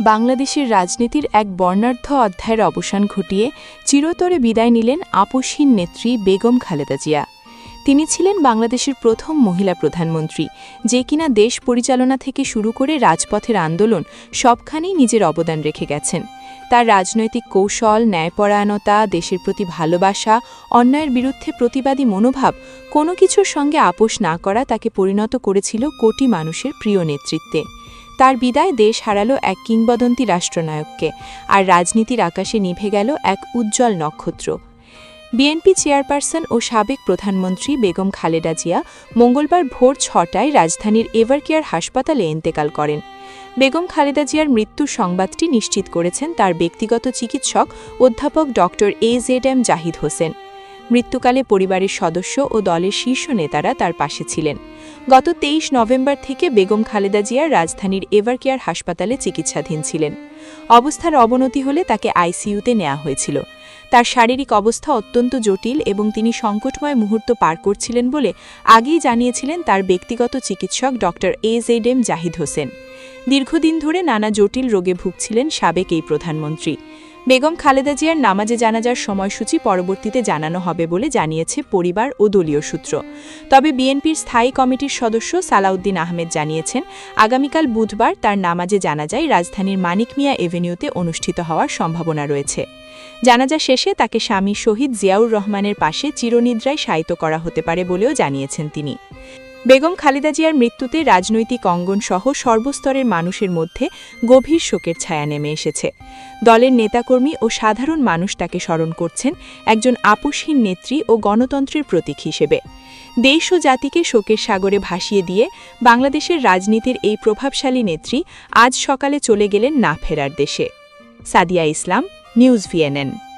বাংলাদেশের রাজনীতির এক বর্ণাঢ্য অধ্যায়ের অবসান ঘটিয়ে চিরতরে বিদায় নিলেন আপসহীন নেত্রী বেগম খালেদা জিয়া। তিনি ছিলেন বাংলাদেশের প্রথম মহিলা প্রধানমন্ত্রী, যে কিনা দেশ পরিচালনা থেকে শুরু করে রাজপথের আন্দোলন সবখানেই নিজের অবদান রেখে গেছেন। তার রাজনৈতিক কৌশল, ন্যায়পরায়ণতা, দেশের প্রতি ভালোবাসা, অন্যায়ের বিরুদ্ধে প্রতিবাদী মনোভাব, কোনো কিছুর সঙ্গে আপোষ না করা তাকে পরিণত করেছিল কোটি মানুষের প্রিয় নেতৃত্বে। তার বিদায় দেশ হারালো এক কিংবদন্তি রাষ্ট্রনায়ককে, আর রাজনীতির আকাশে নিভে গেল এক উজ্জ্বল নক্ষত্র। বিএনপি চেয়ারপারসন ও সাবেক প্রধানমন্ত্রী বেগম খালেদা জিয়া মঙ্গলবার ভোর 6টায় রাজধানীর এভারকেয়ার হাসপাতালে ইন্তেকাল করেন। বেগম খালেদা জিয়ার মৃত্যুর সংবাদটি নিশ্চিত করেছেন তার ব্যক্তিগত চিকিৎসক অধ্যাপক AZM জাহিদ হোসেন। মৃত্যুকালে পরিবারের সদস্য ও দলের শীর্ষ নেতারা তার পাশে ছিলেন। গত 23 নভেম্বর থেকে বেগম খালেদা জিয়া রাজধানীর এভারকেয়ার হাসপাতালে চিকিৎসাধীন ছিলেন। অবস্থার অবনতি হলে তাকে আইসিইউতে নেওয়া হয়েছিল। তার শারীরিক অবস্থা অত্যন্ত জটিল এবং তিনি সংকটময় মুহূর্ত পার করছিলেন বলে আগেই জানিয়েছিলেন তার ব্যক্তিগত চিকিৎসক AZM জাহিদ হোসেন। দীর্ঘদিন ধরে নানা জটিল রোগে ভুগছিলেন সাবেক এই প্রধানমন্ত্রী। বেগম খালেদা জিয়ার নামাজে জানাজার সময়সূচি পরবর্তীতে জানানো হবে বলে জানিয়েছে পরিবার ও দলীয় সূত্র। তবে বিএনপির স্থায়ী কমিটির সদস্য সালাউদ্দিন আহমেদ জানিয়েছেন, আগামীকাল বুধবার তার নামাজে জানাজায় রাজধানীর মানিক মিয়া এভিনিউতে অনুষ্ঠিত হওয়ার সম্ভাবনা রয়েছে। জানাজা শেষে তাকে স্বামী শহীদ জিয়াউর রহমানের পাশে চিরনিদ্রায় শায়িত করা হতে পারে বলেও জানিয়েছেন তিনি। বেগম খালেদা জিয়ার মৃত্যুতে রাজনৈতিক অঙ্গনসহ সর্বস্তরের মানুষের মধ্যে গভীর শোকের ছায়া নেমে এসেছে। দলের নেতাকর্মী ও সাধারণ মানুষ তাকে স্মরণ করছেন একজন আপোষহীন নেত্রী ও গণতন্ত্রের প্রতীক হিসেবে। দেশ ও জাতিকে শোকের সাগরে ভাসিয়ে দিয়ে বাংলাদেশের রাজনীতির এই প্রভাবশালী নেত্রী আজ সকালে চলে গেলেন না ফেরার দেশে। সাদিয়া ইসলাম, নিউজ VNN।